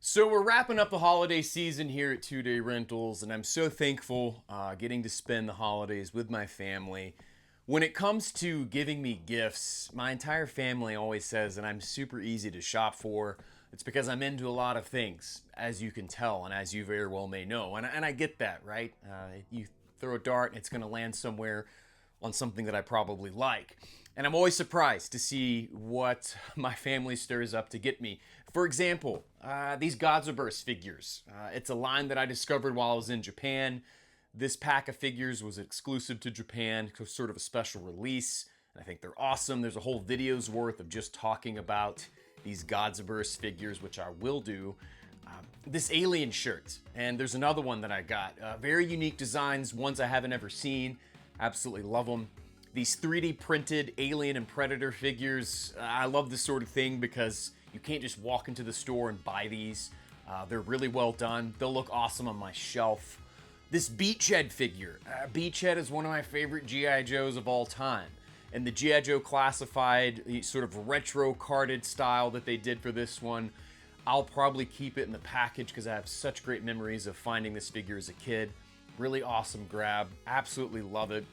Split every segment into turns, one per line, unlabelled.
So we're wrapping up the holiday season here at 2 Day Rentals, and I'm so thankful getting to spend the holidays with my family. When it comes to giving me gifts, my entire family always says that I'm super easy to shop for. It's because I'm into a lot of things, as you can tell, and as you very well may know. And I get that, right? You throw a dart and it's going to land somewhere on something that I probably like. And I'm always surprised to see what my family stirs up to get me. For example, these Godzilla figures. It's a line that I discovered while I was in Japan. This pack of figures was exclusive to Japan, sort of a special release. And I think they're awesome. There's a whole video's worth of just talking about these Godzilla figures, which I will do. This Alien shirt, and there's another one that I got. Very unique designs, ones I haven't ever seen. Absolutely love them. These 3D printed Alien and Predator figures, I love this sort of thing because you can't just walk into the store and buy these. They're really well done. They'll look awesome on my shelf. This Beachhead figure. Beachhead is one of my favorite G.I. Joes of all time. And the G.I. Joe Classified, sort of retro carded style that they did for this one, I'll probably keep it in the package because I have such great memories of finding this figure as a kid. Really awesome grab. Absolutely love it.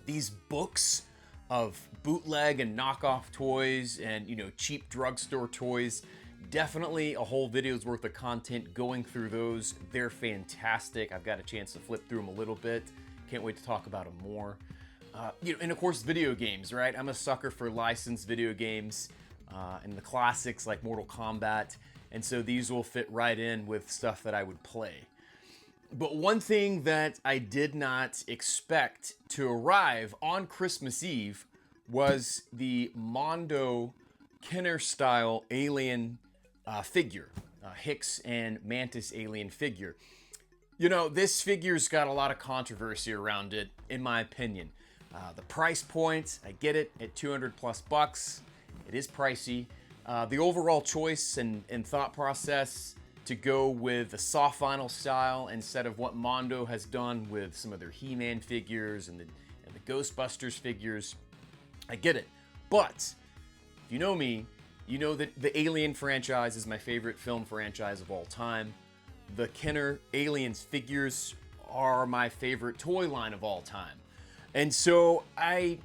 These books of bootleg and knockoff toys and, cheap drugstore toys. Definitely a whole video's worth of content going through those. They're fantastic. I've got a chance to flip through them a little bit. Can't wait to talk about them more. And of course, video games, right? I'm a sucker for licensed video games and the classics like Mortal Kombat. And so these will fit right in with stuff that I would play. But one thing that I did not expect to arrive on Christmas Eve was the Mondo Kenner-style alien figure. Hicks and Mantis Alien figure. This figure's got a lot of controversy around it, in my opinion. The price point, I get it, at 200 plus bucks. It is pricey. The overall choice and thought process to go with the soft vinyl style instead of what Mondo has done with some of their He-Man figures and the Ghostbusters figures. I get it. But if you know me, you know that the Alien franchise is my favorite film franchise of all time. The Kenner Aliens figures are my favorite toy line of all time. And so I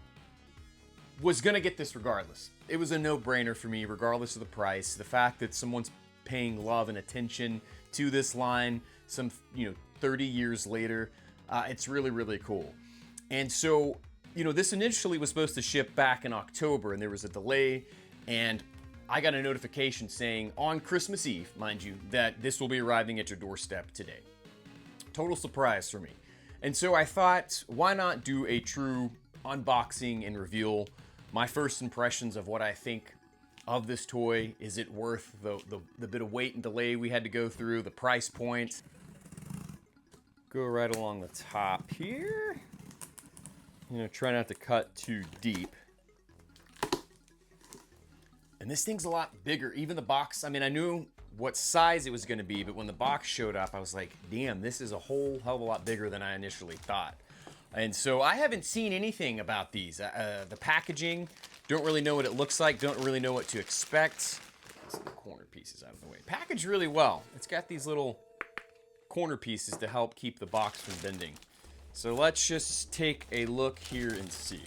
was gonna get this regardless. It was a no-brainer for me, regardless of the price. The fact that someone's paying love and attention to this line some 30 years later, it's really, really cool. And so, this initially was supposed to ship back in October, and there was a delay, and I got a notification saying on Christmas Eve, mind you, that this will be arriving at your doorstep today. Total surprise for me. And so I thought, why not do a true unboxing and reveal my first impressions of what I think of this toy. Is it worth the bit of wait and delay we had to go through, the price point? Go right along the top here. Try not to cut too deep. And this thing's a lot bigger. Even the box, I knew what size it was going to be, but when the box showed up, I was like, damn, this is a whole hell of a lot bigger than I initially thought. And so I haven't seen anything about these. The packaging, don't really know what it looks like, don't really know what to expect. Get some corner pieces out of the way. Packaged really well. It's got these little corner pieces to help keep the box from bending. So let's just take a look here and see.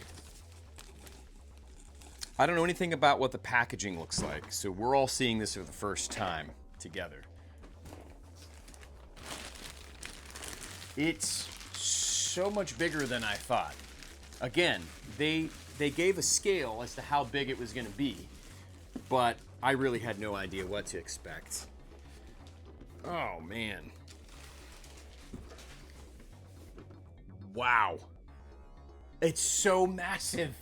I don't know anything about what the packaging looks like, so we're all seeing this for the first time together. It's so much bigger than I thought. Again, they gave a scale as to how big it was going to be, but I really had no idea what to expect. Oh man. Wow. It's so massive.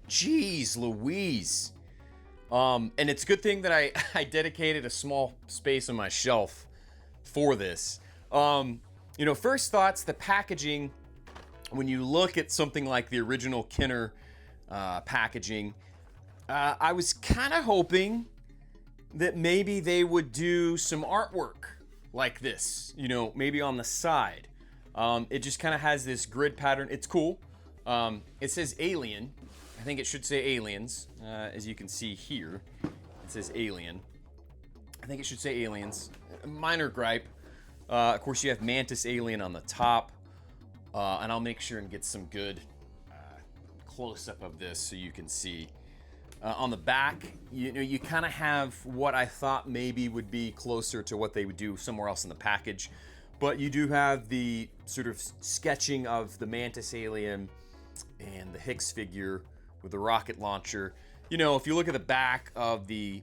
Jeez Louise. And it's a good thing that I dedicated a small space on my shelf for this. First thoughts, the packaging, when you look at something like the original Kenner packaging, I was kind of hoping that maybe they would do some artwork like this, you know, maybe on the side. It just kind of has this grid pattern. It's cool. It says Alien. I think it should say Aliens, as you can see here. It says Alien. I think it should say Aliens. Minor gripe. Of course, you have Mantis Alien on the top. And I'll make sure and get some good close-up of this so you can see. On the back, you know, you kind of have what I thought maybe would be closer to what they would do somewhere else in the package. But you do have the sort of sketching of the Mantis Alien and the Hicks figure with the rocket launcher. You know, if you look at the back of the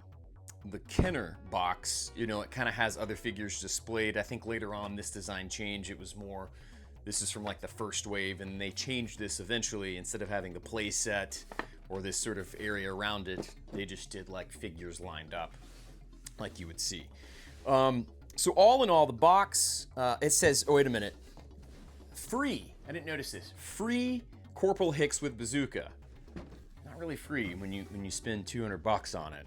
Kenner box, you know, it kind of has other figures displayed. I think later on this design change, it was more, this is from like the first wave, and they changed this eventually. Instead of having the play set or this sort of area around it, they just did like figures lined up like you would see. So all in all, the box, it says, oh, wait a minute, free. I didn't notice this. Free Corporal Hicks with bazooka. Not really free when you spend $200 on it.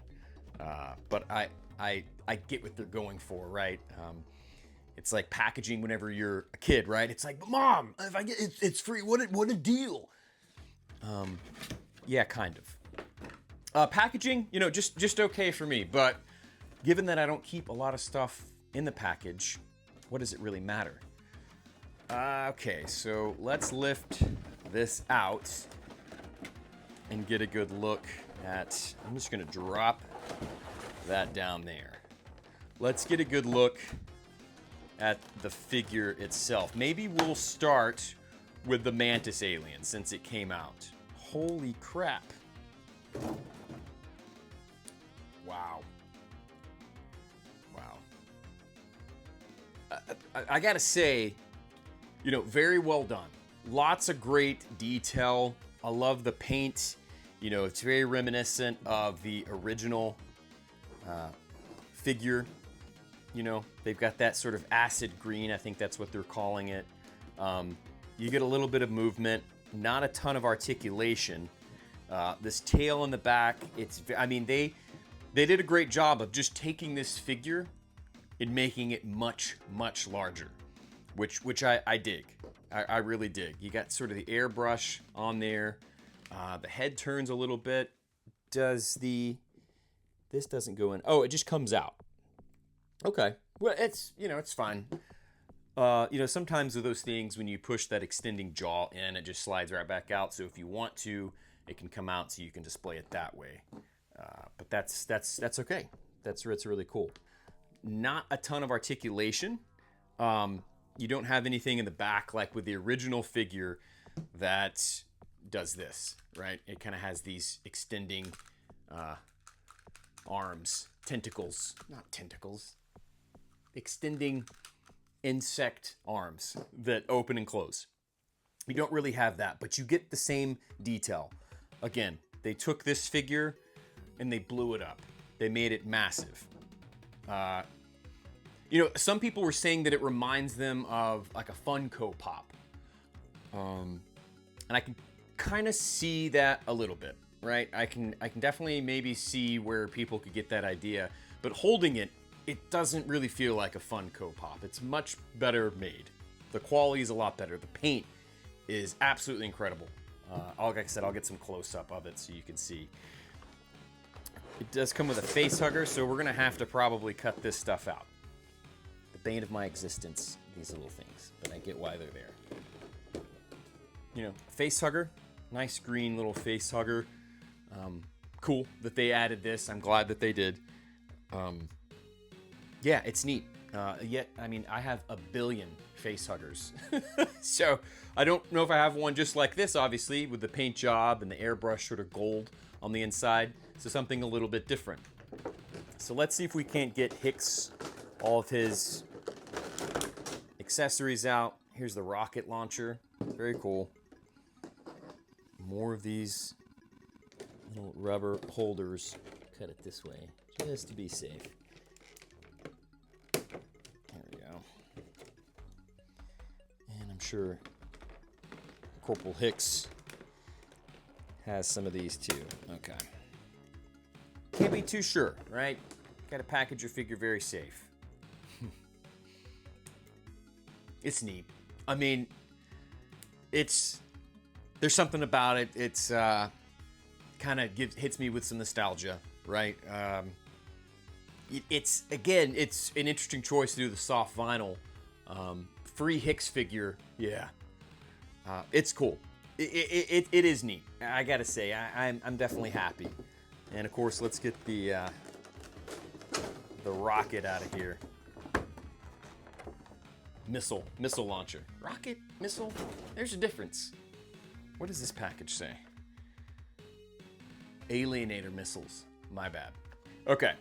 But I get what they're going for, right? It's like packaging whenever you're a kid, right? It's like, Mom, if I get it's free. What a deal. Yeah, kind of. Packaging, you know, just okay for me. But given that I don't keep a lot of stuff in the package, what does it really matter? Okay, so let's lift this out and get a good look at. I'm just gonna drop that down there. Let's get a good look at the figure itself. Maybe we'll start with the Mantis Alien since it came out. Holy crap. Wow. Wow. I gotta say, you know, very well done. Lots of great detail. I love the paint. You know, it's very reminiscent of the original figure. You know, they've got that sort of acid green. I think that's what they're calling it. You get a little bit of movement, not a ton of articulation. This tail in the back, I mean, they did a great job of just taking this figure and making it much, much larger, which I dig. I really dig. You got sort of the airbrush on there. The head turns a little bit. This doesn't go in. Oh, it just comes out. Okay. Well, it's fine. You know, sometimes with those things, when you push that extending jaw in, it just slides right back out. So if you want to, it can come out so you can display it that way. But that's okay. It's really cool. Not a ton of articulation. You don't have anything in the back like with the original figure that does this, right? It kind of has these extending arms, tentacles, not tentacles, extending insect arms that open and close. You don't really have that, but you get the same detail. Again, they took this figure and they blew it up. They made it massive. You know, some people were saying that it reminds them of like a Funko Pop. And I can kind of see that a little bit, right? I can definitely maybe see where people could get that idea, but holding it, it doesn't really feel like a Funko Pop. It's much better made. The quality is a lot better. The paint is absolutely incredible. Like I said, I'll get some close-up of it so you can see. It does come with a face hugger, so we're gonna have to probably cut this stuff out. The bane of my existence, these little things, but I get why they're there. You know, face hugger, nice green little face hugger. Cool that they added this. I'm glad that they did. Yeah, it's neat. Yet, I mean, I have a billion face huggers. So I don't know if I have one just like this, obviously, with the paint job and the airbrush sort of gold on the inside. So something a little bit different. So let's see if we can't get Hicks all of his accessories out. Here's the rocket launcher. Very cool. More of these little rubber holders. Cut it this way, just to be safe. There we go. And I'm sure Corporal Hicks has some of these too. Okay. can't be too sure, right? Got to package your figure very safe. It's neat. I mean, there's something about it. It's kind of hits me with some nostalgia, right? It's an interesting choice to do the soft vinyl. Free Hicks figure, yeah. It's cool. It is neat. I gotta say, I'm definitely happy. And of course, let's get the rocket out of here. Missile launcher. Rocket, missile, there's a difference. What does this package say? Alienator missiles. My bad. Okay.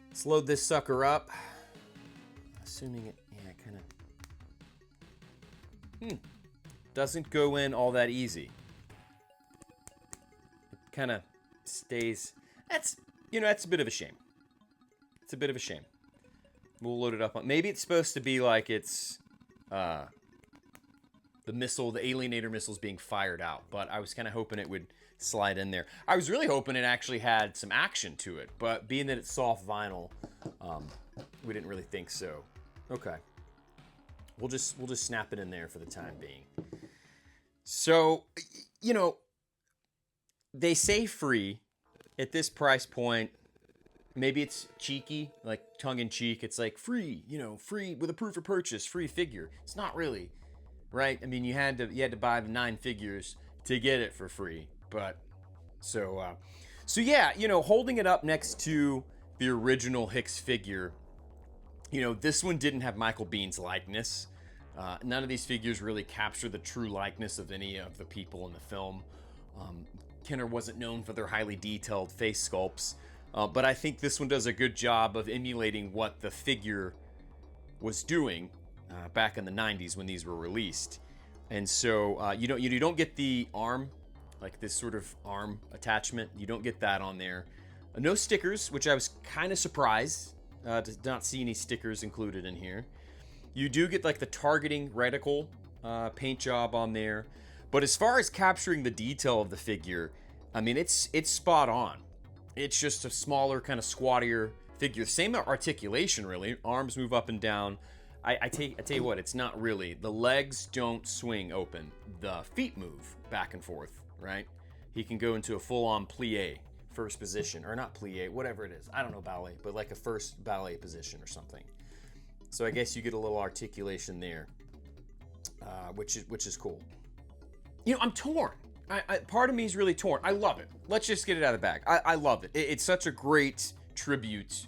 Let's load this sucker up. Assuming it, yeah, kind of. Doesn't go in all that easy. It kind of stays. That's a bit of a shame. It's a bit of a shame. We'll load it up on. Maybe it's supposed to be like it's the alienator missile's being fired out, but I was kind of hoping it would slide in there. I was really hoping it actually had some action to it, but being that it's soft vinyl, we didn't really think so. Okay. We'll just snap it in there for the time being. So, they say free at this price point. Maybe it's cheeky, like tongue-in-cheek. It's like free, free with a proof of purchase, free figure. It's not really, right? I mean, you had to buy the 9 figures to get it for free. But so yeah, holding it up next to the original Hicks figure, this one didn't have Michael Bihn's likeness. None of these figures really capture the true likeness of any of the people in the film. Kenner wasn't known for their highly detailed face sculpts. But I think this one does a good job of emulating what the figure was doing back in the 90s when these were released. And so you don't get the arm, like this sort of arm attachment. You don't get that on there. No stickers, which I was kind of surprised to not see any stickers included in here. You do get like the targeting reticle paint job on there. But as far as capturing the detail of the figure, I mean, it's spot on. It's just a smaller, kind of squattier figure. Same articulation, really. Arms move up and down. I tell you what, it's not really. The legs don't swing open. The feet move back and forth, right? He can go into a full-on plie, first position. Or not plie, whatever it is. I don't know ballet, but like a first ballet position or something. So I guess you get a little articulation there, which is cool. I'm torn. Part of me is really torn. I love it. Let's just get it out of the bag. I love it. It's such a great tribute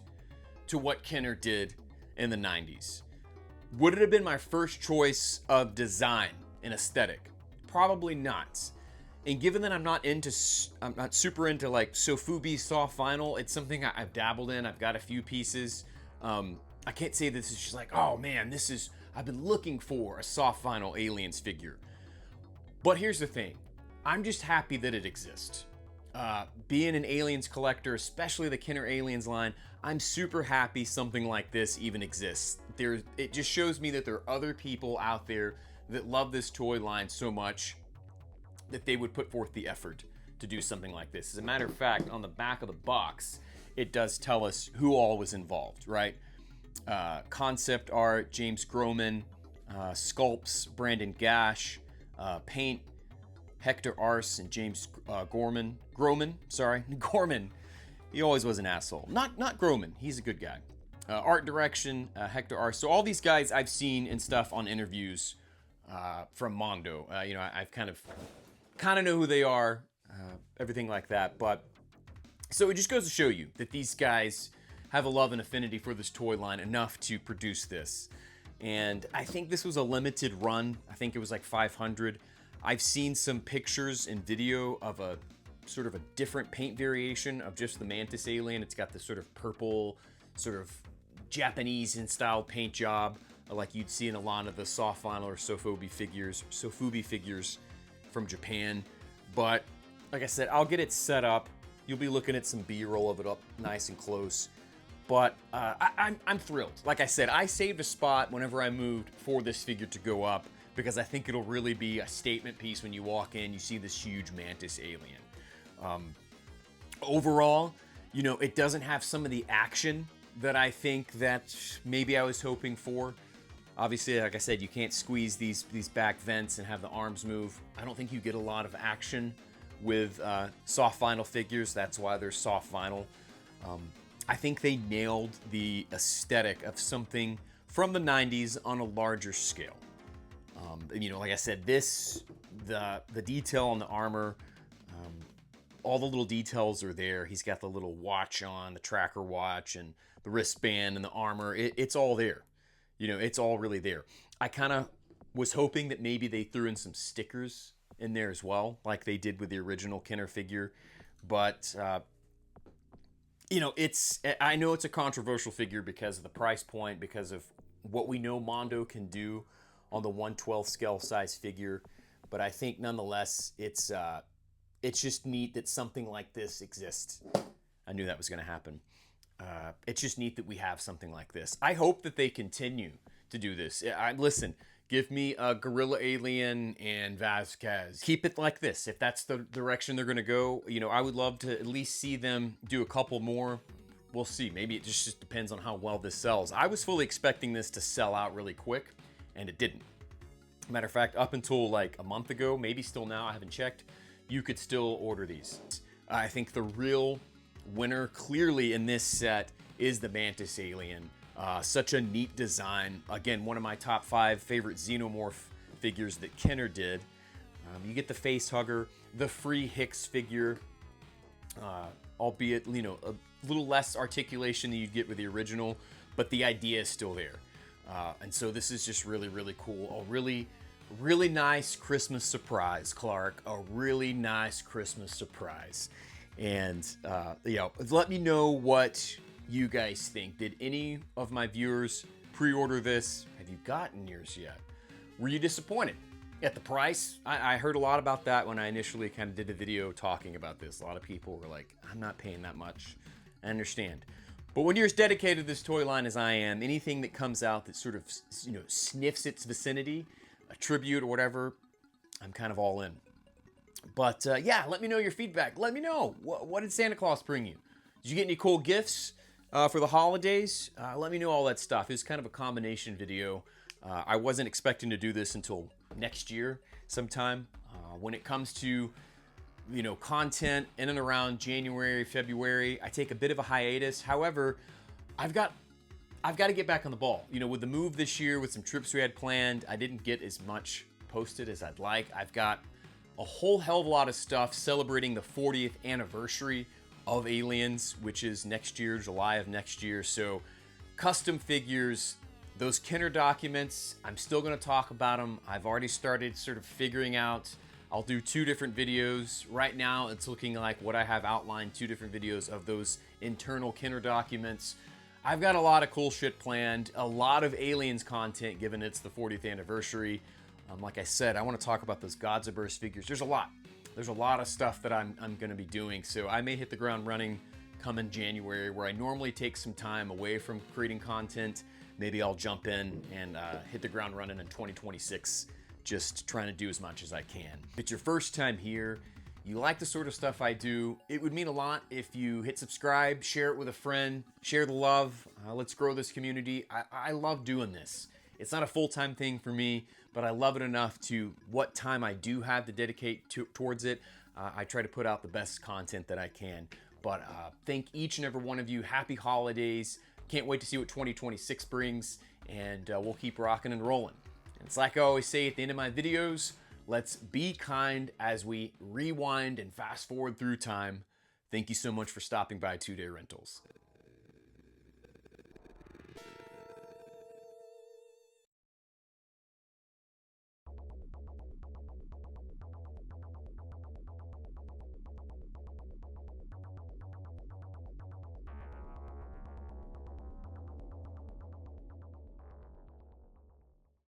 to what Kenner did in the 90s. Would it have been my first choice of design and aesthetic? Probably not. And given that I'm not super into like Sofubi soft vinyl, it's something I've dabbled in. I've got a few pieces. I can't say this is just like, oh man, I've been looking for a soft vinyl Aliens figure. But here's the thing. I'm just happy that it exists. Being an Aliens collector, especially the Kenner Aliens line, I'm super happy something like this even exists. It just shows me that there are other people out there that love this toy line so much that they would put forth the effort to do something like this. As a matter of fact, on the back of the box, it does tell us who all was involved, right? Concept art, James Groman, sculpts, Brandon Gash, paint, Hector Arce and James Gorman. Gorman. He always was an asshole. Not Groman. He's a good guy. Art direction, Hector Arce. So all these guys I've seen and stuff on interviews from Mondo. I've kind of know who they are, everything like that. But so it just goes to show you that these guys have a love and affinity for this toy line enough to produce this. And I think this was a limited run. I think it was like 500. I've seen some pictures and video of a sort of a different paint variation of just the Mantis Alien. It's got this sort of purple, sort of Japanese in style paint job, like you'd see in a lot of the soft vinyl or Sofubi figures from Japan. But like I said, I'll get it set up. You'll be looking at some B-roll of it up nice and close. But I'm thrilled. Like I said, I saved a spot whenever I moved for this figure to go up, because I think it'll really be a statement piece when you walk in, you see this huge Mantis Alien. Overall, you know, it doesn't have some of the action that I think that maybe I was hoping for. Obviously, like I said, you can't squeeze these back vents and have the arms move. I don't think you get a lot of action with soft vinyl figures. That's why they're soft vinyl. I think they nailed the aesthetic of something from the 90s on a larger scale. You know, like I said, the detail on the armor, all the little details are there. He's got the little watch on, the tracker watch, and the wristband and the armor. It's all there. You know, it's all really there. I kind of was hoping that maybe they threw in some stickers in there as well, like they did with the original Kenner figure. But, you know, I know it's a controversial figure because of the price point, because of what we know Mondo can do on the 1/12 scale size figure. But I think nonetheless, it's just neat that something like this exists. I knew that was going to happen. It's just neat that we have something like this. I hope that they continue to do this. Listen, give me a Gorilla Alien and Vasquez. Keep it like this. If that's the direction they're going to go, you know, I would love to at least see them do a couple more. We'll see. Maybe it just depends on how well this sells. I was fully expecting this to sell out really quick, and it didn't. Matter of fact, up until like a month ago, maybe still now, I haven't checked, you could still order these. I think the real winner clearly in this set is the Mantis Alien. Such a neat design. Again, one of my top 5 favorite Xenomorph figures that Kenner did. You get the face hugger, the free Hicks figure, albeit, you know, a little less articulation than you'd get with the original, but the idea is still there. And so this is just really, really cool. A really, really nice Christmas surprise, Clark. A really nice Christmas surprise. And, you know, let me know what you guys think. Did any of my viewers pre-order this? Have you gotten yours yet? Were you disappointed at the price? I heard a lot about that when I initially kind of did a video talking about this. A lot of people were like, I'm not paying that much. I understand. But when you're as dedicated to this toy line as I am, anything that comes out that sort of, you know, sniffs its vicinity, a tribute or whatever, I'm kind of all in. But yeah, let me know your feedback. Let me know, what did Santa Claus bring you? Did you get any cool gifts for the holidays? Let me know all that stuff. It's kind of a combination video. I wasn't expecting to do this until next year sometime. When it comes to, you know, content in and around January, February, I take a bit of a hiatus. However, I've got to get back on the ball. You know, with the move this year, with some trips we had planned, I didn't get as much posted as I'd like. I've got a whole hell of a lot of stuff celebrating the 40th anniversary of Aliens, which is next year, July of next year. So custom figures, those Kenner documents, I'm still going to talk about them. I've already started sort of figuring out, I'll do 2 different videos. Right now, it's looking like what I have outlined, 2 different videos of those internal Kenner documents. I've got a lot of cool shit planned, a lot of Aliens content given it's the 40th anniversary. Like I said, I want to talk about those Gods of Burst figures. There's a lot. There's a lot of stuff that I'm going to be doing. So I may hit the ground running come in January, where I normally take some time away from creating content. Maybe I'll jump in and hit the ground running in 2026, just trying to do as much as I can. If it's your first time here, you like the sort of stuff I do, it would mean a lot if you hit subscribe, share it with a friend, share the love. Let's grow this community. I love doing this. It's not a full-time thing for me, but I love it enough to what time I do have to dedicate towards it. I try to put out the best content that I can. But thank each and every one of you. Happy holidays. Can't wait to see what 2026 brings, and we'll keep rocking and rolling. And it's like I always say at the end of my videos, let's be kind as we rewind and fast forward through time. Thank you so much for stopping by 2 Day Rentals.